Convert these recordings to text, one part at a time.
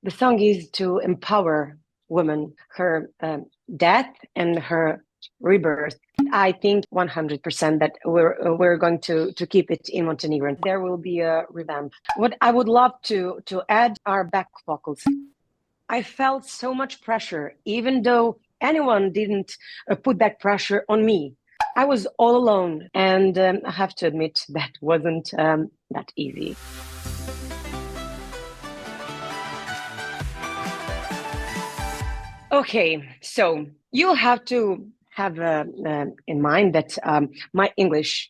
The song is to empower women, her death and her rebirth. I think 100% that we're going to keep it in Montenegrin. There will be a revamp. What I would love to add are back vocals. I felt so much pressure, even though anyone didn't put that pressure on me. I was all alone, and I have to admit that wasn't that easy. Okay, so you have to have in mind that my English,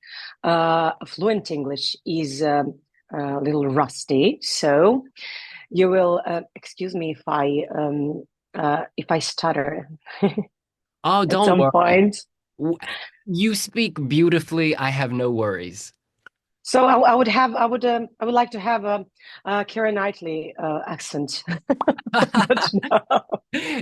fluent English, is a little rusty. So you will excuse me if I stutter Oh, at don't some worry. point. W- You speak beautifully. I have no worries. So I would like to have a Keira Knightley accent, but no.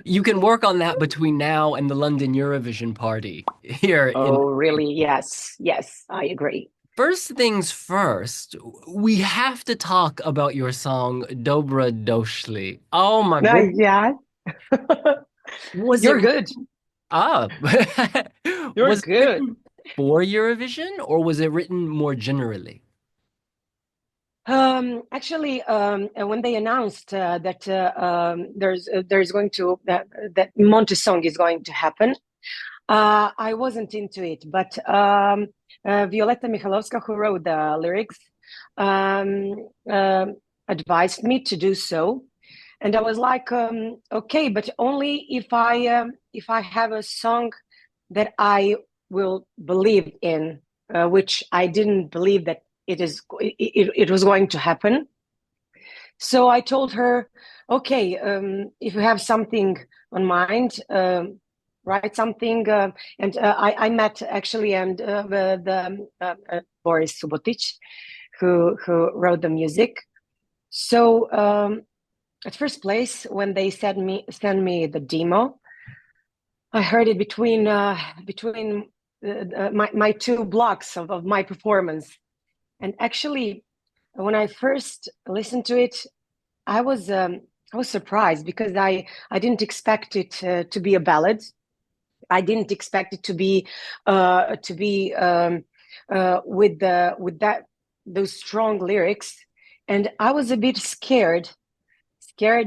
You can work on that between now and the London Eurovision party here in. Oh, really? Yes, yes, I agree. First things first, we have to talk about your song Dobrodošli. Oh my goodness. Yeah, Was it you're good. up? You're Was it good. written for Eurovision or was it written more generally? Actually, when they announced that there's going to that Montesong is going to happen, I wasn't into it. But Violeta Mihajlovska, who wrote the lyrics, um, advised me to do so, and I was like, okay, but only if I have a song that I will believe in, which I didn't believe that it was going to happen. So I told her, okay, if you have something on mind, write something. And I met actually and Boris Subotić, who wrote the music. So at first place, when they send me the demo, I heard it between my two blocks of my performance. And actually, when I first listened to it, I was surprised because I didn't expect it to be a ballad. I didn't expect it to be with that those strong lyrics, and I was a bit scared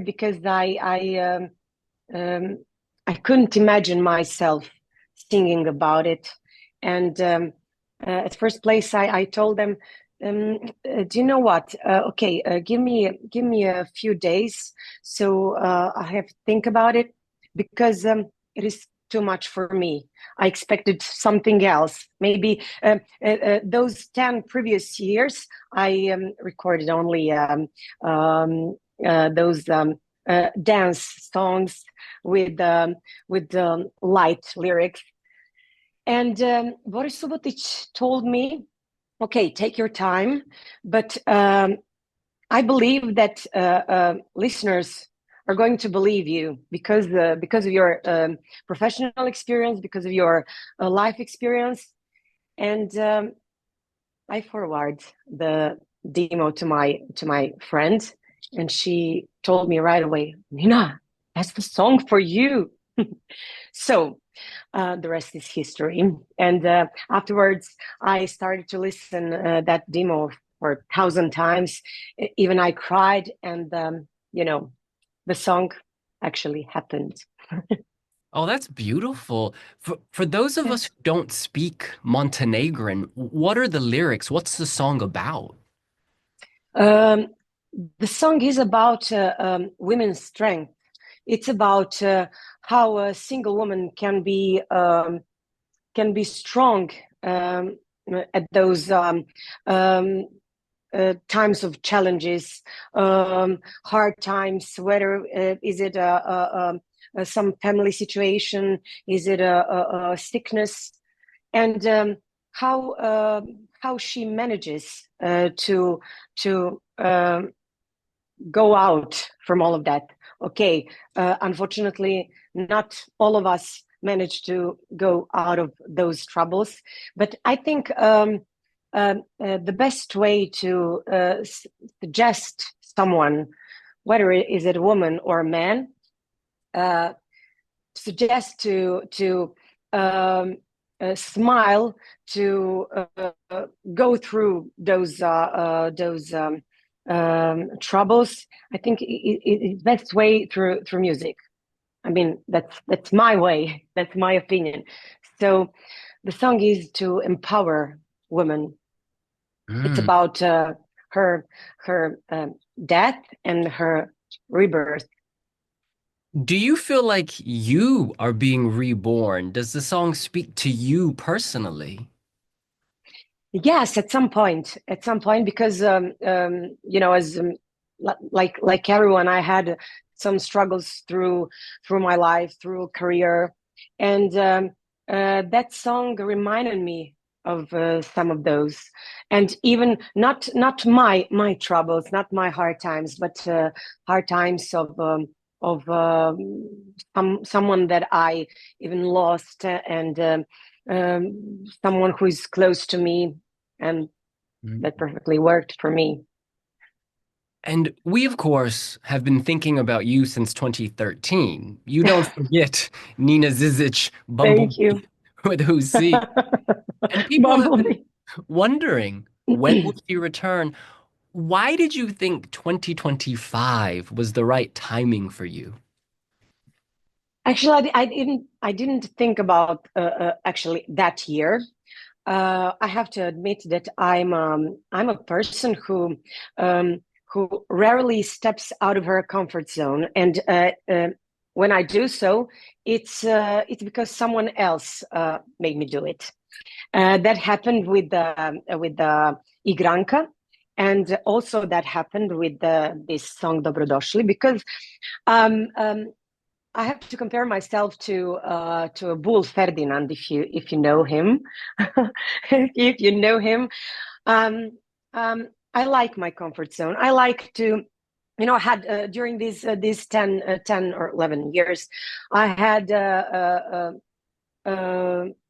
because I couldn't imagine myself singing about it. And at first place, I told them, do you know what? Okay, give me a few days so I have to think about it because it is too much for me. I expected something else. Maybe those 10 previous years, I recorded only those dance songs with light lyrics. And Boris Subotić told me, okay, take your time, but I believe that listeners are going to believe you because of your professional experience, because of your life experience. And I forward the demo to my friend, and she told me right away, Nina, that's the song for you. So the rest is history. And afterwards, I started to listen that demo for 1,000 times. Even I cried, and the song actually happened. Oh, that's beautiful. For those of Yeah. us who don't speak Montenegrin, what are the lyrics? What's the song about? Um, the song is about women's strength. It's about how a single woman can be strong at those times of challenges, hard times. Whether is it some family situation, is it a sickness, and how she manages to go out from all of that. Okay, unfortunately, not all of us manage to go out of those troubles, but I think the best way to suggest someone whether it is a woman or a man, suggest to smile, to go through those troubles. I think it's best way through music. I mean, that's my way. That's my opinion. So the song is to empower women. It's about her death and her rebirth. Do you feel like you are being reborn? Does the song speak to you personally? Yes, at some point, because as like everyone, I had some struggles through my life, through career, and that song reminded me of some of those, and even not my troubles, not my hard times, but hard times of someone that I even lost, and someone who is close to me, and that perfectly worked for me. And we, of course, have been thinking about you since 2013. You don't forget Nina Žižić, Thank Bumblebee you. with Who's C. And people have been Bumblebee. wondering, when will she return? Why did you think 2025 was the right timing for you? Actually, I didn't think about actually that year. I have to admit that I'm a person who rarely steps out of her comfort zone, and when I do so, it's because someone else made me do it. That happened with the Igranka, and also that happened with this song Dobrodošli, because um, um, I have to compare myself to a bull Ferdinand, if you know him. If you know him, um, I like my comfort zone. I like to, I had during these 10 or 11 years, I had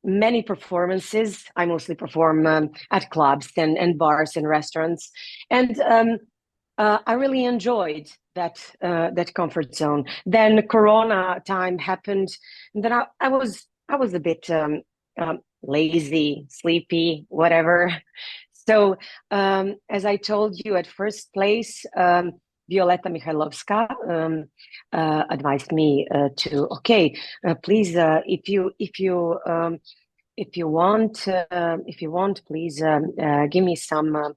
many performances. I mostly perform at clubs and bars and restaurants, and I really enjoyed that comfort zone. Then Corona time happened, and then I was a bit lazy, sleepy, whatever. So as I told you, at first place, Violeta Mihajlovska advised me to, okay, please, if you want, please give me some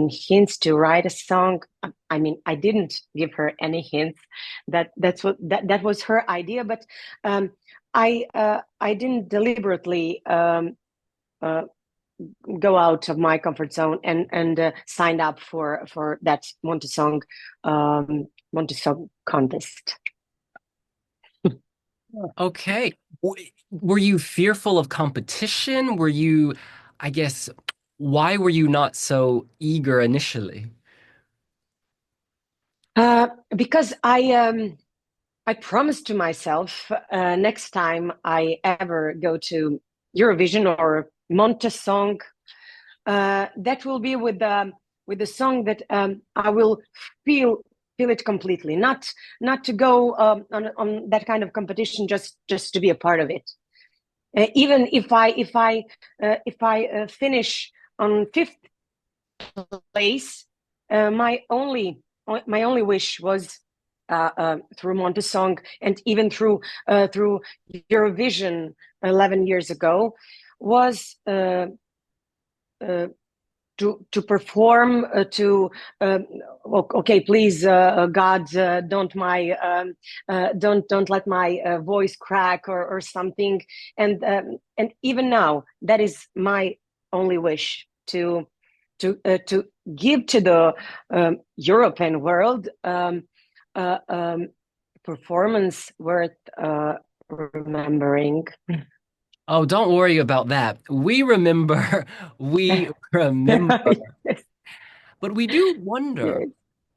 hints to write a song. I mean, I didn't give her any hints. That was her idea, but I didn't deliberately go out of my comfort zone and signed up for that Montesong contest. Okay. Were you fearful of competition? Were you, I guess, why were you not so eager initially? Because I promised to myself, next time I ever go to Eurovision or Montesong, that will be with the song that I will feel it completely, not to go on that kind of competition just to be a part of it. Even if I finish on fifth place, my only wish was through Montesong, and even through Eurovision 11 years ago, was to perform, okay, please, God, don't let my voice crack or something, and even now that is my only wish, to give to the European world performance worth remembering. Oh, don't worry about that. We remember, we remember. Yes. But we do wonder, Yes.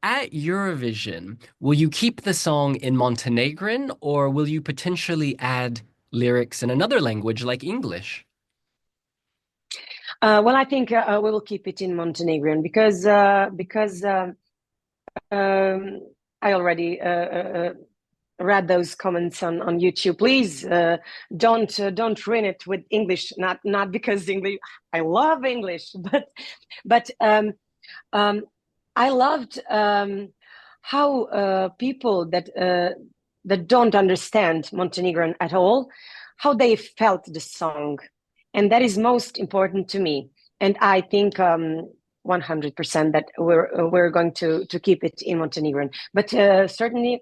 at Eurovision, will you keep the song in Montenegrin, or will you potentially add lyrics in another language like English? Well, I think we will keep it in Montenegrin, because um, already read those comments on YouTube. Please don't ruin it with English. Not because English. I love English, but I loved how people that don't understand Montenegrin at all, how they felt the song, and that is most important to me. And I think 100% that we're going to keep it in Montenegrin, but certainly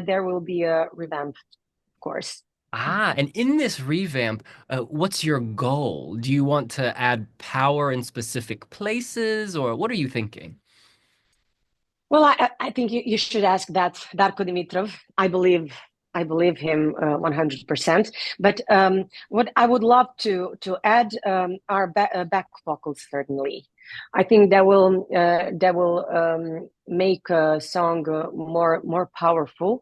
there will be a revamp, of course. And in this revamp, what's your goal? Do you want to add power in specific places, or what are you thinking? Well, I think you should ask that Darko Dimitrov. I believe him 100%. But what I would love to add are back vocals. Certainly, I think that will make a song more powerful,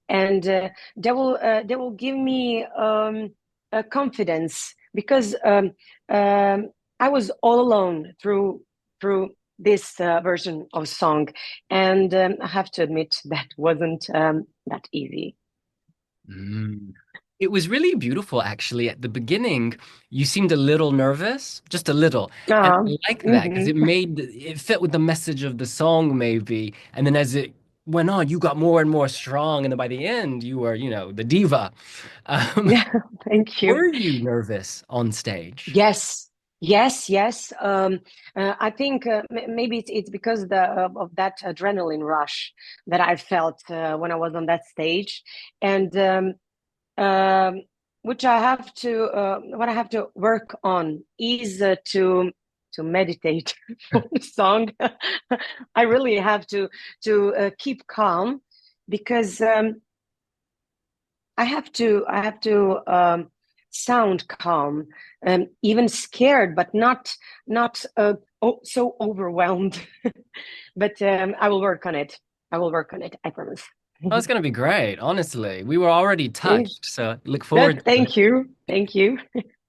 and that will give me a confidence, because I was all alone through this version of song, and I have to admit that wasn't that easy. It was really beautiful, actually. At the beginning, you seemed a little nervous, just a little. And I like that because it fit with the message of the song, maybe. And then as it went on, you got more and more strong. And then by the end, you were, the diva. Yeah, thank you. Were you nervous on stage? Yes. I think maybe it's because of that adrenaline rush that I felt when I was on that stage, and which I have to what I have to work on is to meditate for the song. I really have to keep calm, because I have to sound calm, even scared, but not so overwhelmed. But I will work on it. I promise. Oh, it's going to be great, honestly. We were already touched, so look forward to Thank you.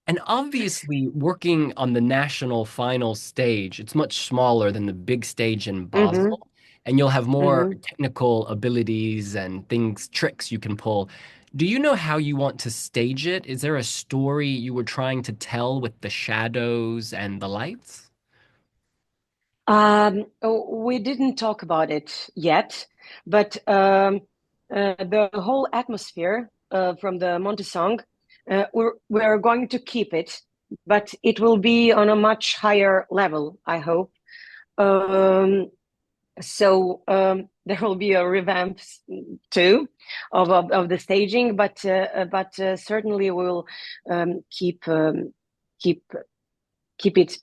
And obviously, working on the national final stage, it's much smaller than the big stage in Basel, and you'll have more technical abilities and tricks you can pull. Do you know how you want to stage it? Is there a story you were trying to tell with the shadows and the lights? We didn't talk about it yet, but the whole atmosphere from the Montesong, we're going to keep it, but it will be on a much higher level, I hope. So there will be a revamp too of the staging, but certainly we'll keep it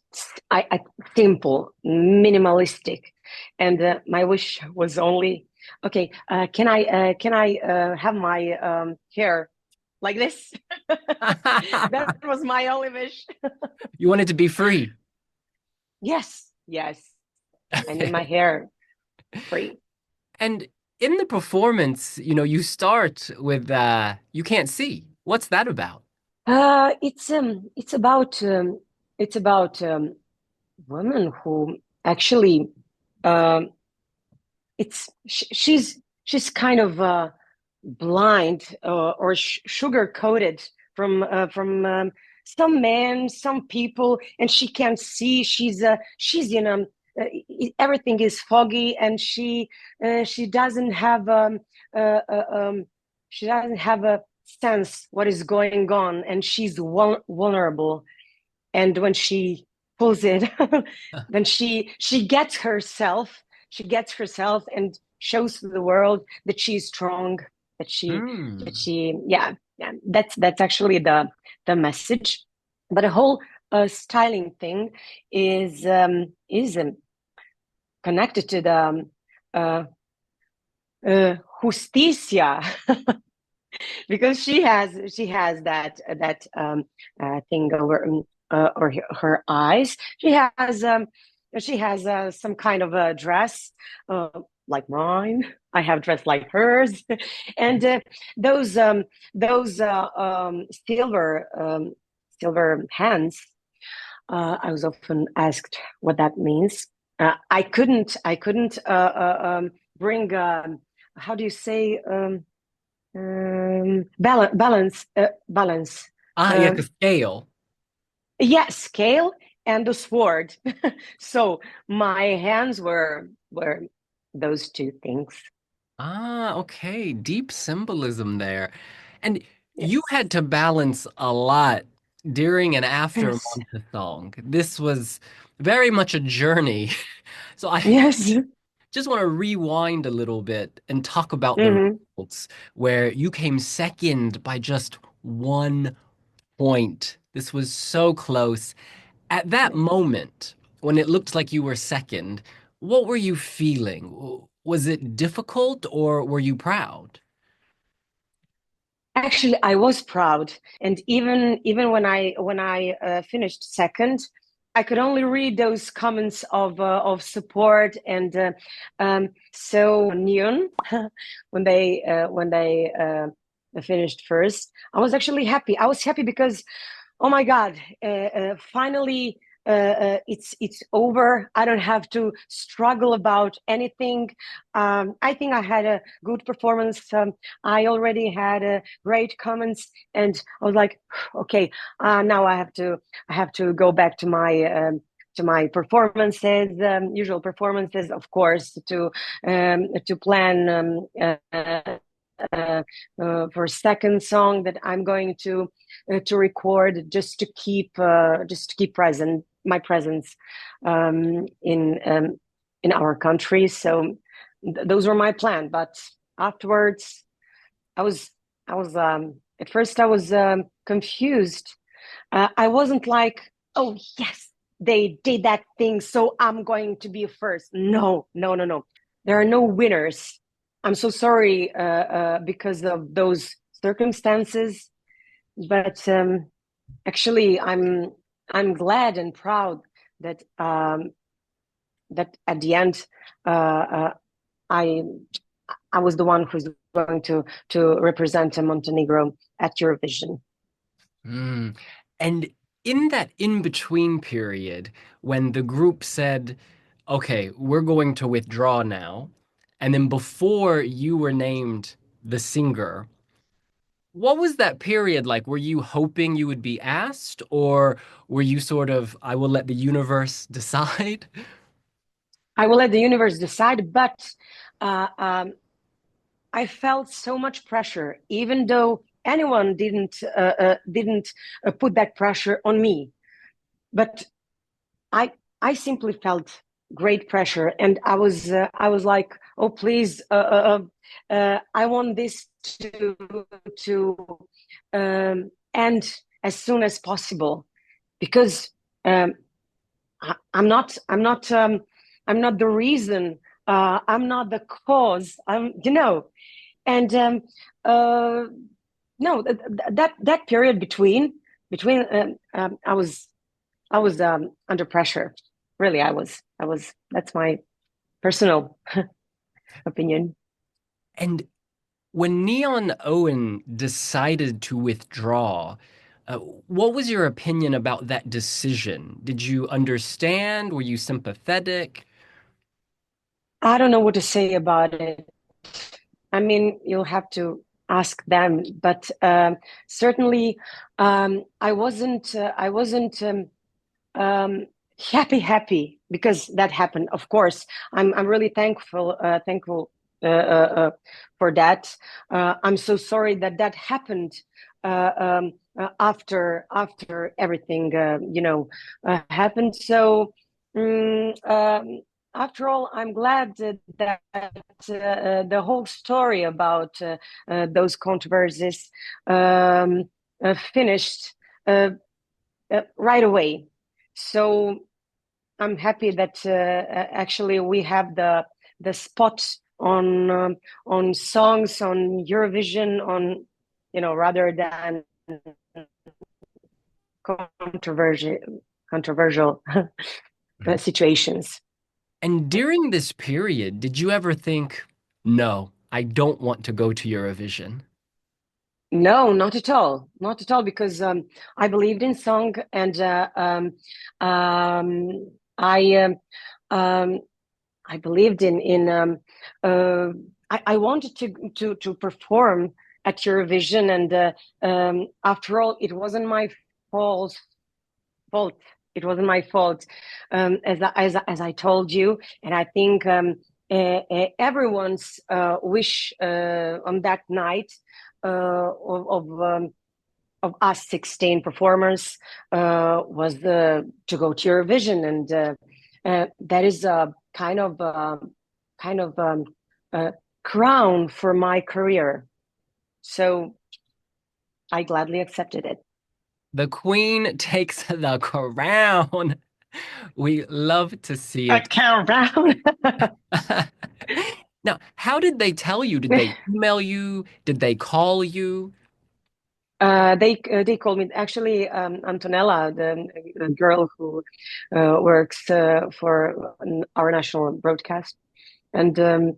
simple, minimalistic. And my wish was only, okay, can I have my hair like this? That was my only wish. You wanted to be free. Yes. I need my hair free. And in the performance, you start with you can't see. What's that about? It's about women who actually she's kind of blind or sugar coated from some men, some people, and she can't see. She's everything is foggy, and she doesn't have a sense what is going on, and she's vulnerable. And when she pulls it, then she gets herself and shows to the world that she's strong, that she that's actually the message. But the whole styling thing is connected to the justicia, because she has that thing over or her eyes. She has some kind of a dress like mine. I have dress like hers, and those silver hands. I was often asked what that means. I couldn't bring how do you say balance. Yeah, the scale. Yeah, scale and the sword. So my hands were those two things. Okay. Deep symbolism there. And you Yes. had to balance a lot during and after Yes. Montesong. This was very much a journey. So I Yes. just want to rewind a little bit and talk about the Hmm. results where you came second by just 1 point. This was so close. At that moment, when it looked like you were second, what were you feeling? Was it difficult or were you proud? Actually, I was proud, and even when I finished second, I could only read those comments of support and so neon when they finished first. I was actually happy. I was happy because, oh my God, finally it's over. I don't have to struggle about anything. I think I had a good performance. I already had great comments, and I was like, okay, now I have to go back to my performances, usual performances, of course, to plan for second song that I'm going to record, just to keep present my presence in our country. So those were my plan. But afterwards, I was at first I was confused. I wasn't like, oh yes, they did that thing, so I'm going to be first. No, no, no, no. There are no winners. I'm so sorry because of those circumstances, but actually, I'm glad and proud that that at the end I I was the one who's going to represent Montenegro at Eurovision. Mm. And in that in-between period, when the group said, okay, we're going to withdraw now, and then before you were named the singer, what was that period like? Were you hoping you would be asked, or were you sort of, I will let the universe decide? I will let the universe decide, but uh, um, I felt so much pressure, even though anyone didn't put that pressure on me. But I I simply felt great pressure, and I was like, oh please, I want this to end as soon as possible because I'm not the reason. I'm not the cause. And uh, no, that period between I was under pressure. Really, I was. That's my personal opinion. And when NeonoeN decided to withdraw, what was your opinion about that decision? Did you understand? Were you sympathetic? I don't know what to say about it. I mean, you'll have to ask them, but certainly, I wasn't happy because that happened. Of course, I'm really thankful for that. I'm so sorry that that happened after everything happened. So. After all, I'm glad that the whole story about those controversies finished right away. So I'm happy that actually we have the spot on songs on Eurovision on rather than controversial situations. And during this period, did you ever think, no, I don't want to go to Eurovision? No, not at all. Not at all, because I believed in song and um, I I believed I wanted to perform at Eurovision, and after all, it wasn't my fault. It wasn't my fault, as I told you, and I think everyone's wish on that night of us 16 performers was to go to Eurovision, and that is a kind of crown for my career. So I gladly accepted it. The queen takes the crown. We love to see A it. crown. Now, how did they tell you? Did they email you? Did they call you? They called me actually, Antonella, the girl who works for our national broadcast, and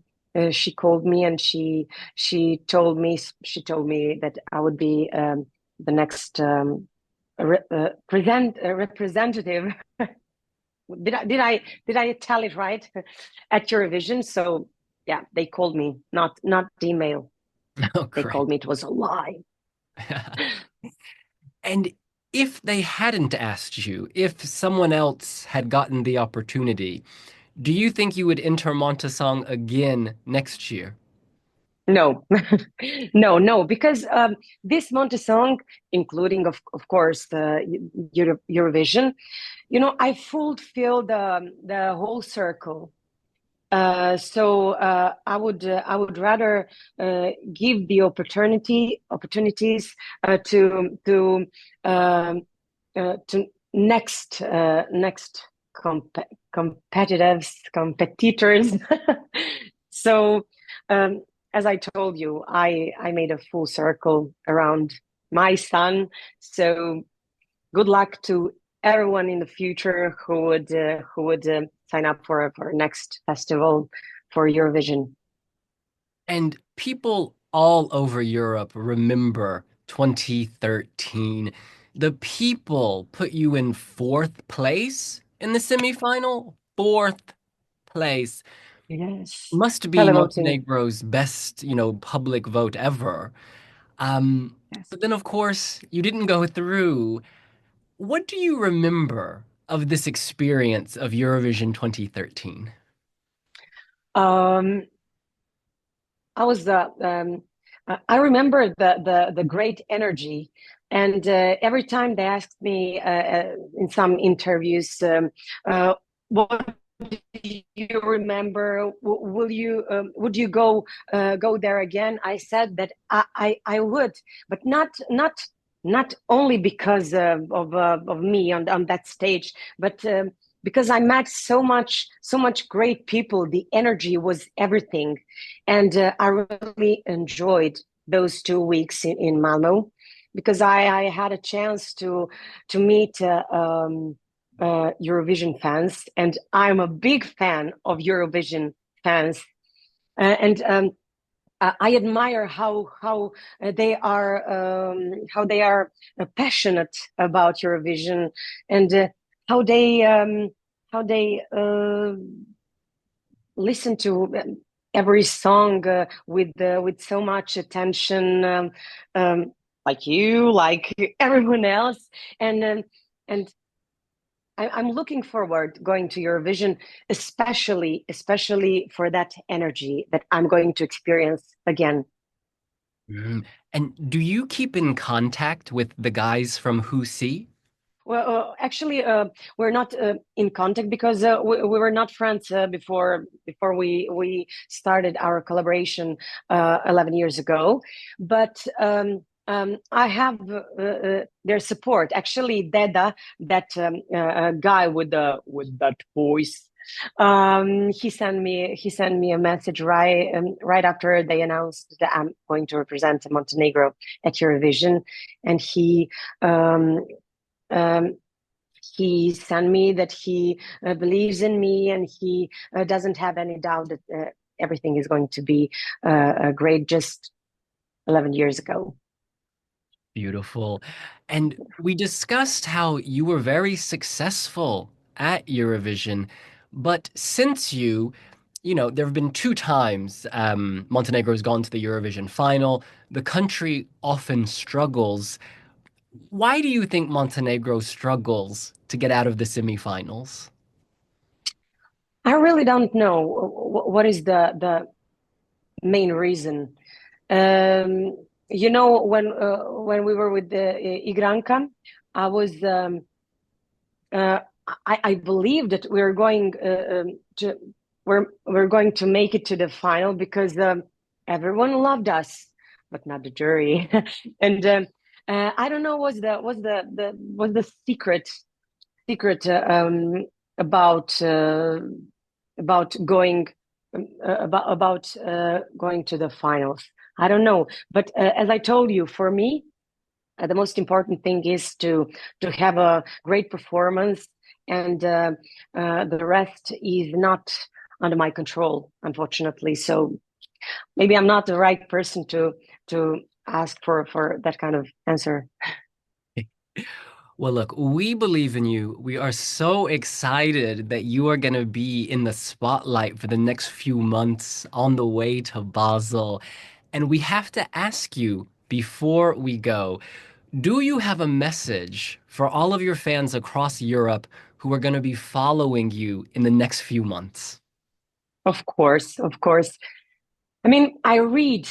she called me, and she told me that I would be the next representative. Did I tell it right at Eurovision? So yeah, they called me, not the email. Oh, They great. called me. It was a lie. And if they hadn't asked you, if someone else had gotten the opportunity, do you think you would enter Montesong again next year? No, no, because this Montesong, including of course the Eurovision, I fulfilled the whole circle. So I would rather give the opportunities to next competitors. So as I told you, I made a full circle around my son. So good luck to everyone in the future who would sign up for next festival for Eurovision. And people all over Europe remember 2013. The people put you in fourth place in the semifinal. Fourth place. Yes, Must be televoting. Montenegro's best, public vote ever. Yes. But then, of course, you didn't go through. What do you remember of this experience of Eurovision 2013? Um, I was I remember the great energy, and every time they asked me in some interviews, what do you remember? Will you would you go there again? I said that I would, but not only because of me on that stage, but because I met so much great people. The energy was everything, and I really enjoyed those 2 weeks in Malmo, because I had a chance to meet Eurovision fans, and I'm a big fan of Eurovision fans, and I admire how they are passionate about Eurovision, and how they listen to every song with so much attention, like you, like everyone else, and I'm looking forward going to Eurovision, especially for that energy that I'm going to experience again. Mm. And do you keep in contact with the guys from Who See? Well, actually, we're not in contact because we were not friends before we started our collaboration 11 years ago. But I have their support. Actually, Deda, that guy with that voice, he sent me a message right after they announced that I'm going to represent Montenegro at Eurovision, and um, he sent me that he believes in me, and he doesn't have any doubt that everything is going to be great, just 11 years ago. Beautiful. And we discussed how you were very successful at Eurovision, but since there have been two times Montenegro has gone to the Eurovision final. The country often struggles. Why do you think Montenegro struggles to get out of the semifinals? I really don't know what is the main reason. When we were with the Igranka, I was I believe that we're going to make it to the final because everyone loved us, but not the jury. And I don't know what's the secret about going going to the finals. I don't know, but as I told you, for me, the most important thing is to have a great performance, and the rest is not under my control, unfortunately. So maybe I'm not the right person to ask for that kind of answer. Well, look, we believe in you. We are so excited that you are going to be in the spotlight for the next few months on the way to Basel. And we have to ask you before we go, do you have a message for all of your fans across Europe who are going to be following you in the next few months? Of course, of course. I mean, I read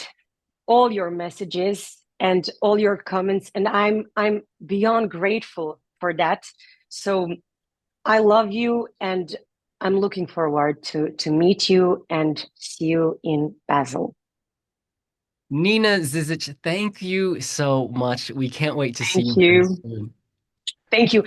all your messages and all your comments, and I'm beyond grateful for that. So I love you, and I'm looking forward to meet you and see you in Basel. Nina Žižić, thank you so much. We can't wait to see Thank you very you. soon. Thank you.